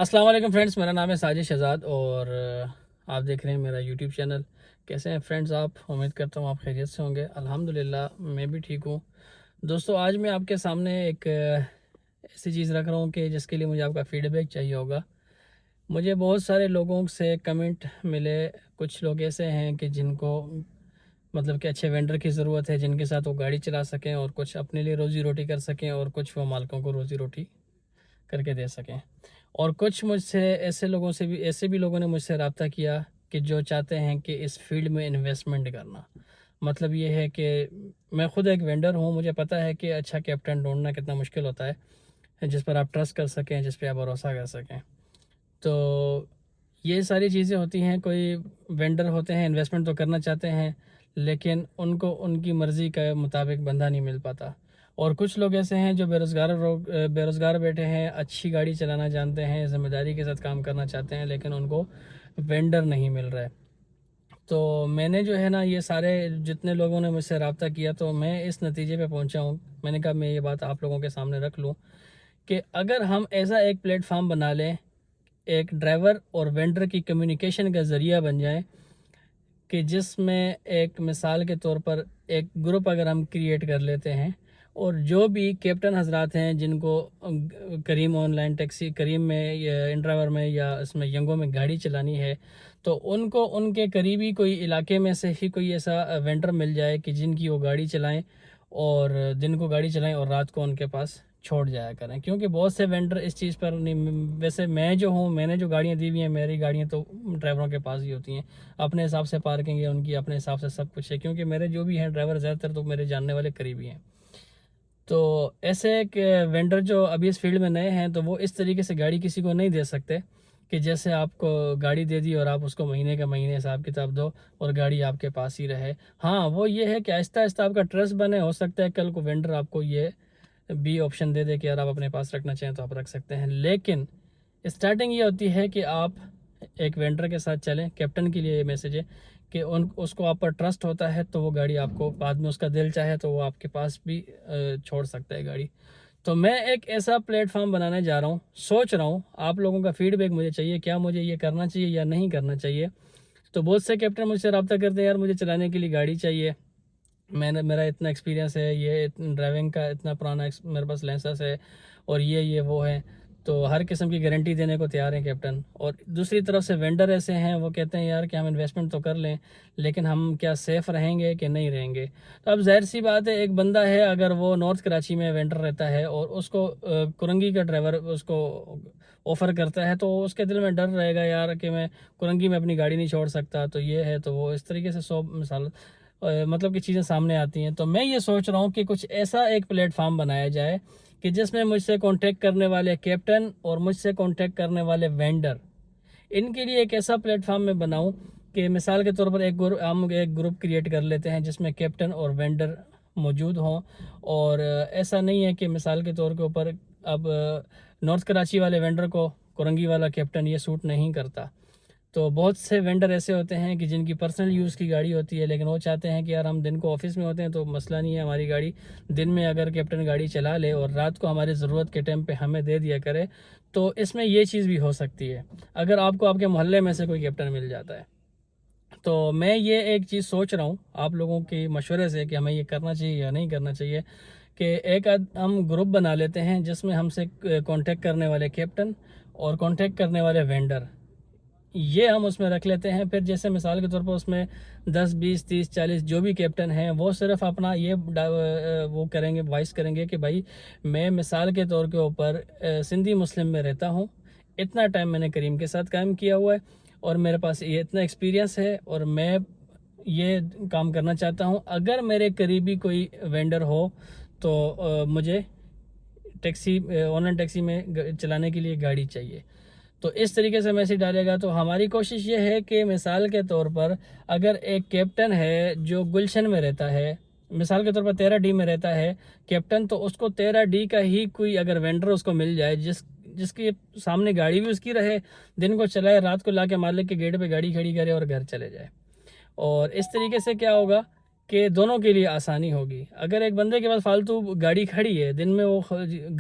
अस्सलाम वालेकुम फ्रेंड्स, मेरा नाम है साजिद शहजाद और आप देख रहे हैं मेरा यूट्यूब चैनल। कैसे हैं फ्रेंड्स आप? उम्मीद करता हूँ आप खैरियत से होंगे। अल्हम्दुलिल्लाह मैं भी ठीक हूँ। दोस्तों, आज मैं आपके सामने एक ऐसी चीज़ रख रहा हूँ कि जिसके लिए मुझे आपका फ़ीडबैक चाहिए होगा। मुझे बहुत सारे लोगों से कमेंट मिले। कुछ लोग ऐसे हैं कि जिनको मतलब कि अच्छे वेंडर की ज़रूरत है जिनके साथ वो गाड़ी चला सकें और कुछ अपने लिए रोज़ी रोटी कर सकें और कुछ वो मालकों को रोज़ी रोटी करके दे सकें। और कुछ मुझसे ऐसे भी लोगों ने मुझसे रब्ता किया कि जो चाहते हैं कि इस फील्ड में इन्वेस्टमेंट करना। मतलब ये है कि मैं ख़ुद एक वेंडर हूँ, मुझे पता है कि अच्छा कैप्टन ढूंढना कितना मुश्किल होता है जिस पर आप ट्रस्ट कर सकें, जिस पर आप भरोसा कर सकें। तो ये सारी चीज़ें होती हैं। कोई वेंडर होते हैं, इन्वेस्टमेंट तो करना चाहते हैं लेकिन उनको उनकी मर्ज़ी के मुताबिक बंदा नहीं मिल पाता। और कुछ लोग ऐसे हैं जो बेरोज़गार बैठे हैं, अच्छी गाड़ी चलाना जानते हैं, ज़िम्मेदारी के साथ काम करना चाहते हैं, लेकिन उनको वेंडर नहीं मिल रहा है। तो मैंने जो है ना, ये सारे जितने लोगों ने मुझसे रब्ता किया तो मैं इस नतीजे पे पहुंचा हूँ। मैंने कहा मैं ये बात आप लोगों के सामने रख लूँ कि अगर हम ऐसा एक प्लेटफार्म बना लें, एक ड्राइवर और वेंडर की कम्युनिकेशन का ज़रिया बन जाए कि जिसमें एक मिसाल के तौर पर एक ग्रुप अगर हम क्रिएट कर लेते हैं और जो भी कैप्टन हजरात हैं जिनको करीम में या इंड्राइवर में या इसमें यंगो में गाड़ी चलानी है, तो उनको उनके करीबी कोई इलाके में से ही कोई ऐसा वेंडर मिल जाए कि जिनकी वो गाड़ी चलाएं और दिन को गाड़ी चलाएं और रात को उनके पास छोड़ जाया करें। क्योंकि बहुत से वेंडर इस चीज़ पर नहीं। वैसे मैं जो हूँ, मैंने जो गाड़ियाँ दी हुई हैं, मेरी गाड़ियाँ तो ड्राइवरों के पास ही होती हैं। अपने हिसाब से पार्किंग है उनकी, अपने हिसाब से सब कुछ है, क्योंकि मेरे जो भी हैं ड्राइवर ज़्यादातर तो मेरे जानने वाले करीबी हैं। तो ऐसे एक वेंडर जो अभी इस फील्ड में नए हैं तो वो इस तरीके से गाड़ी किसी को नहीं दे सकते कि जैसे आपको गाड़ी दे दी और आप उसको महीने का महीने हिसाब किताब दो और गाड़ी आपके पास ही रहे। हाँ, वो ये है कि आहिस्ता आहिस्ता आपका ट्रस्ट बने। हो सकता है कल को वेंडर आपको ये भी ऑप्शन दे दे कि यार आप अपने पास रखना चाहें तो आप रख सकते हैं, लेकिन स्टार्टिंग ये होती है कि आप एक वेंडर के साथ चलें। कैप्टन के लिए ये मैसेज है कि उसको आप पर ट्रस्ट होता है तो वो गाड़ी आपको बाद में, उसका दिल चाहे तो वो आपके पास भी छोड़ सकता है गाड़ी। तो मैं एक ऐसा प्लेटफॉर्म बनाने जा रहा हूँ, सोच रहा हूँ। आप लोगों का फीडबैक मुझे चाहिए, क्या मुझे ये करना चाहिए या नहीं करना चाहिए। तो बहुत से कैप्टन मुझसे रब्ता करते हैं, यार मुझे चलाने के लिए गाड़ी चाहिए, मेरा इतना एक्सपीरियंस है, ये ड्राइविंग का इतना पुराना मेरे पास लाइसेंस है और ये वो है। तो हर किस्म की गारंटी देने को तैयार हैं कैप्टन। और दूसरी तरफ से वेंडर ऐसे हैं, वो कहते हैं यार कि हम इन्वेस्टमेंट तो कर लें लेकिन हम क्या सेफ़ रहेंगे कि नहीं रहेंगे। तो अब जाहिर सी बात है, एक बंदा है अगर वो नॉर्थ कराची में वेंडर रहता है और उसको कुरंगी का ड्राइवर उसको ऑफ़र करता है, तो उसके दिल में डर रहेगा यार कि मैं कुरंगी में अपनी गाड़ी नहीं छोड़ सकता। तो ये है, तो वो इस तरीके से 100 मिसाल मतलब कि चीज़ें सामने आती हैं। तो मैं ये सोच रहा हूँ कि कुछ ऐसा एक प्लेटफार्म बनाया जाए कि जिसमें मुझसे कांटेक्ट करने वाले कैप्टन और मुझसे कांटेक्ट करने वाले वेंडर, इनके लिए एक ऐसा प्लेटफार्म मैं बनाऊं कि मिसाल के तौर पर हम एक ग्रुप क्रिएट कर लेते हैं जिसमें कैप्टन और वेंडर मौजूद हों। और ऐसा नहीं है कि मिसाल के तौर के ऊपर अब नॉर्थ कराची वाले वेंडर को कुरंगी वाला कैप्टन ये सूट नहीं करता। तो बहुत से वेंडर ऐसे होते हैं कि जिनकी पर्सनल यूज़ की गाड़ी होती है, लेकिन वो चाहते हैं कि यार हम दिन को ऑफिस में होते हैं तो मसला नहीं है, हमारी गाड़ी दिन में अगर कैप्टन गाड़ी चला ले और रात को हमारी ज़रूरत के टाइम पे हमें दे दिया करे। तो इसमें ये चीज़ भी हो सकती है अगर आपको आपके मोहल्ले में से कोई कैप्टन मिल जाता है। तो मैं ये एक चीज़ सोच रहा हूँ आप लोगों के मशवरे से कि हमें ये करना चाहिए या नहीं करना चाहिए कि हम ग्रुप बना लेते हैं जिसमें हमसे कांटेक्ट करने वाले कैप्टन और कांटेक्ट करने वाले वेंडर, ये हम उसमें रख लेते हैं। फिर जैसे मिसाल के तौर पर उसमें 10 20 30 40 जो भी कैप्टन हैं वो सिर्फ अपना ये वो करेंगे, वॉइस करेंगे कि भाई मैं मिसाल के तौर के ऊपर सिंधी मुस्लिम में रहता हूँ, इतना टाइम मैंने करीम के साथ काम किया हुआ है और मेरे पास ये इतना एक्सपीरियंस है और मैं ये काम करना चाहता हूँ। अगर मेरे करीबी कोई वेंडर हो तो मुझे ऑनलाइन टैक्सी में चलाने के लिए गाड़ी चाहिए। तो इस तरीके से मैसेज डालेगा। तो हमारी कोशिश ये है कि मिसाल के तौर पर अगर एक कैप्टन है जो गुलशन में रहता है, मिसाल के तौर पर 13D में रहता है कैप्टन, तो उसको 13D का ही कोई अगर वेंडर उसको मिल जाए जिसके सामने गाड़ी भी उसकी रहे, दिन को चलाए, रात को लाके मालिक के गेट पे गाड़ी खड़ी करे और घर चले जाए। और इस तरीके से क्या होगा کہ دونوں کے لیے آسانی ہوگی. اگر ایک بندے کے پاس فالتو گاڑی کھڑی ہے، دن میں وہ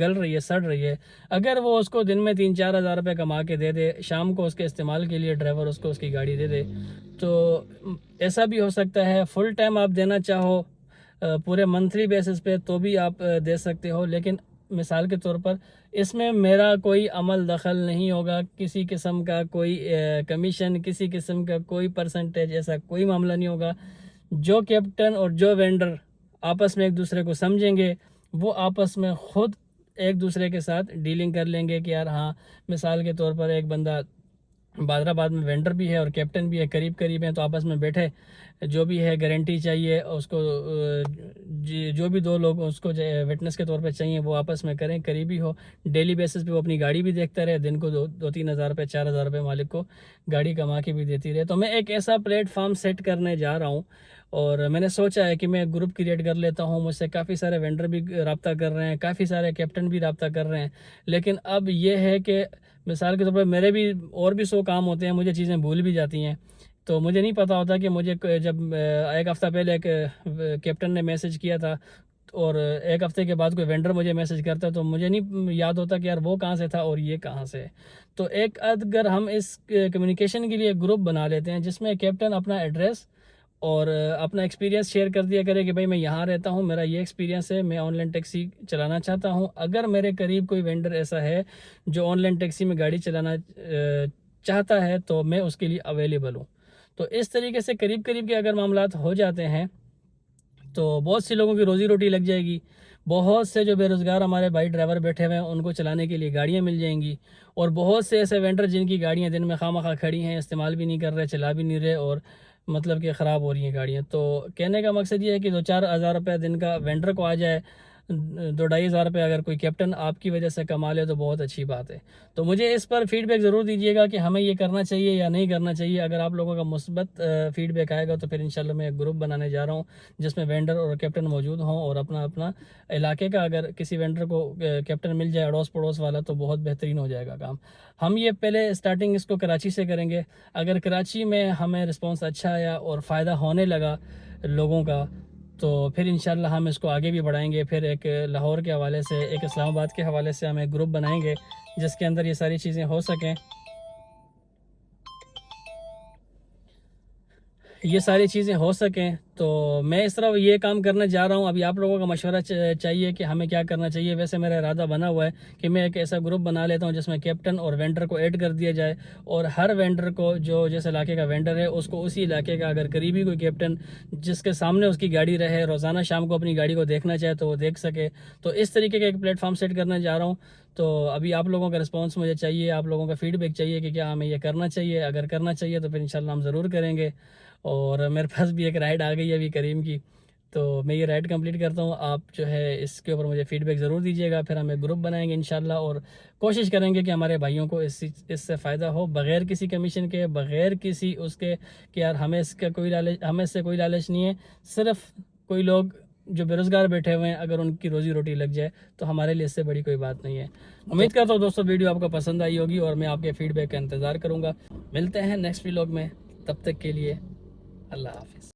گل رہی ہے، سڑ رہی ہے، اگر وہ اس کو دن میں 3-4 ہزار روپے کما کے دے دے، شام کو اس کے استعمال کے لیے ڈرائیور اس کو اس کی گاڑی دے دے، تو ایسا بھی ہو سکتا ہے. فل ٹائم آپ دینا چاہو پورے منتھلی بیسس پہ تو بھی آپ دے سکتے ہو، لیکن مثال کے طور پر اس میں میرا کوئی عمل دخل نہیں ہوگا، کسی قسم کا کوئی کمیشن، کسی قسم کا کوئی پرسنٹیج، ایسا کوئی معاملہ نہیں ہوگا. جو کیپٹن اور جو وینڈر آپس میں ایک دوسرے کو سمجھیں گے، وہ آپس میں خود ایک دوسرے کے ساتھ ڈیلنگ کر لیں گے کہ یار ہاں، مثال کے طور پر ایک بندہ بادرآباد میں وینڈر بھی ہے اور کیپٹن بھی ہے، قریب ہیں، تو آپس میں بیٹھے جو بھی ہے گارنٹی چاہیے اس کو، جو بھی دو لوگ اس کو وٹنس کے طور پہ چاہیے وہ آپس میں کریں، قریبی ہو. ڈیلی بیسس پہ وہ اپنی گاڑی بھی دیکھتا رہے، دن کو 2-3 ہزار روپے 4 ہزار روپے مالک کو گاڑی کما کے بھی دیتی رہے. تو میں ایک ایسا پلیٹ فارم سیٹ کرنے جا رہا ہوں، اور میں نے سوچا ہے کہ میں گروپ کریٹ کر لیتا ہوں. مجھ سے کافی سارے وینڈر بھی رابطہ کر رہے ہیں، کافی سارے کیپٹن بھی رابطہ کر رہے ہیں، لیکن اب یہ ہے کہ مثال کے طور پر میرے بھی اور بھی 100 کام ہوتے ہیں، مجھے چیزیں بھول بھی جاتی ہیں. تو مجھے نہیں پتا ہوتا کہ مجھے جب ایک ہفتہ پہلے ایک کیپٹن نے میسج کیا تھا اور ایک ہفتے کے بعد کوئی وینڈر مجھے میسج کرتا ہے، تو مجھے نہیں یاد ہوتا کہ یار وہ کہاں سے تھا اور یہ کہاں سے. تو ایک اگر ہم اس کمیونیکیشن کے لیے گروپ بنا لیتے ہیں جس میں کیپٹن اپنا ایڈریس اور اپنا ایکسپیرینس شیئر کر دیا کرے کہ بھائی میں یہاں رہتا ہوں، میرا یہ ایکسپیرینس ہے، میں آن لائن ٹیکسی چلانا چاہتا ہوں، اگر میرے قریب کوئی وینڈر ایسا ہے جو آن لائن ٹیکسی میں گاڑی چلانا چاہتا ہے تو میں اس کے لیے اویلیبل ہوں. تو اس طریقے سے قریب کے اگر معاملات ہو جاتے ہیں تو بہت سی لوگوں کی روزی روٹی لگ جائے گی. بہت سے جو بے روزگار ہمارے بھائی ڈرائیور بیٹھے ہوئے ہیں ان کو چلانے کے لیے گاڑیاں مل جائیں گی، اور بہت سے ایسے وینڈر جن کی گاڑیاں دن میں خواہ کھڑی ہیں، استعمال بھی نہیں کر رہے، چلا بھی نہیں رہے، اور مطلب کہ خراب ہو رہی ہیں گاڑیاں. تو کہنے کا مقصد یہ ہے کہ 2-4 ہزار روپے دن کا وینڈر کو آ جائے، 2-2.5 ہزار روپے اگر کوئی کیپٹن آپ کی وجہ سے کما لے تو بہت اچھی بات ہے. تو مجھے اس پر فیڈ بیک ضرور دیجیے گا کہ ہمیں یہ کرنا چاہیے یا نہیں کرنا چاہیے. اگر آپ لوگوں کا مثبت فیڈ بیک آئے گا تو پھر انشاءاللہ میں ایک گروپ بنانے جا رہا ہوں جس میں وینڈر اور کیپٹن موجود ہوں، اور اپنا علاقے کا اگر کسی وینڈر کو کیپٹن مل جائے اڑوس پڑوس والا تو بہت بہترین ہو جائے گا کام. ہم یہ پہلے سٹارٹنگ اس کو کراچی سے کریں گے. اگر کراچی میں ہمیں رسپانس اچھا آیا اور فائدہ ہونے لگا لوگوں کا تو پھر انشاءاللہ ہم اس کو آگے بھی بڑھائیں گے. پھر ایک لاہور کے حوالے سے، ایک اسلام آباد کے حوالے سے ہم ایک گروپ بنائیں گے جس کے اندر یہ ساری چیزیں ہو سکیں. تو میں اس طرح یہ کام کرنے جا رہا ہوں. ابھی آپ لوگوں کا مشورہ چاہیے کہ ہمیں کیا کرنا چاہیے. ویسے میرا ارادہ بنا ہوا ہے کہ میں ایک ایسا گروپ بنا لیتا ہوں جس میں کیپٹن اور وینڈر کو ایڈ کر دیا جائے، اور ہر وینڈر کو جو جس علاقے کا وینڈر ہے اس کو اسی علاقے کا اگر قریبی کوئی کیپٹن جس کے سامنے اس کی گاڑی رہے، روزانہ شام کو اپنی گاڑی کو دیکھنا چاہے تو وہ دیکھ سکے. تو اس طریقے کا ایک پلیٹ فارم سیٹ کرنے جا رہا ہوں. تو ابھی آپ لوگوں کا رسپانس مجھے چاہیے، آپ لوگوں کا فیڈ بیک چاہیے کہ کیا ہمیں یہ کرنا چاہیے. اگر کرنا چاہیے تو پھر انشاءاللہ ہم ضرور کریں گے. اور میرے پاس بھی ایک رائڈ آ گئی ہے ابھی کریم کی، تو میں یہ رائڈ کمپلیٹ کرتا ہوں. آپ جو ہے اس کے اوپر مجھے فیڈ بیک ضرور دیجیے گا. پھر ہم ایک گروپ بنائیں گے انشاءاللہ، اور کوشش کریں گے کہ ہمارے بھائیوں کو اس سے فائدہ ہو، بغیر کسی کمیشن کے، بغیر کسی اس کے کہ یار ہمیں اس سے کوئی لالچ نہیں ہے. صرف کوئی لوگ جو بے روزگار بیٹھے ہوئے ہیں اگر ان کی روزی روٹی لگ جائے تو ہمارے لیے اس سے بڑی کوئی بات نہیں ہے. امید کرتا ہوں دوستو ویڈیو آپ کو پسند آئی ہوگی، اور میں آپ کے فیڈ بیک کا انتظار کروں گا. ملتے ہیں نیکسٹ ولاگ میں، تب تک کے لیے اللہ حافظ.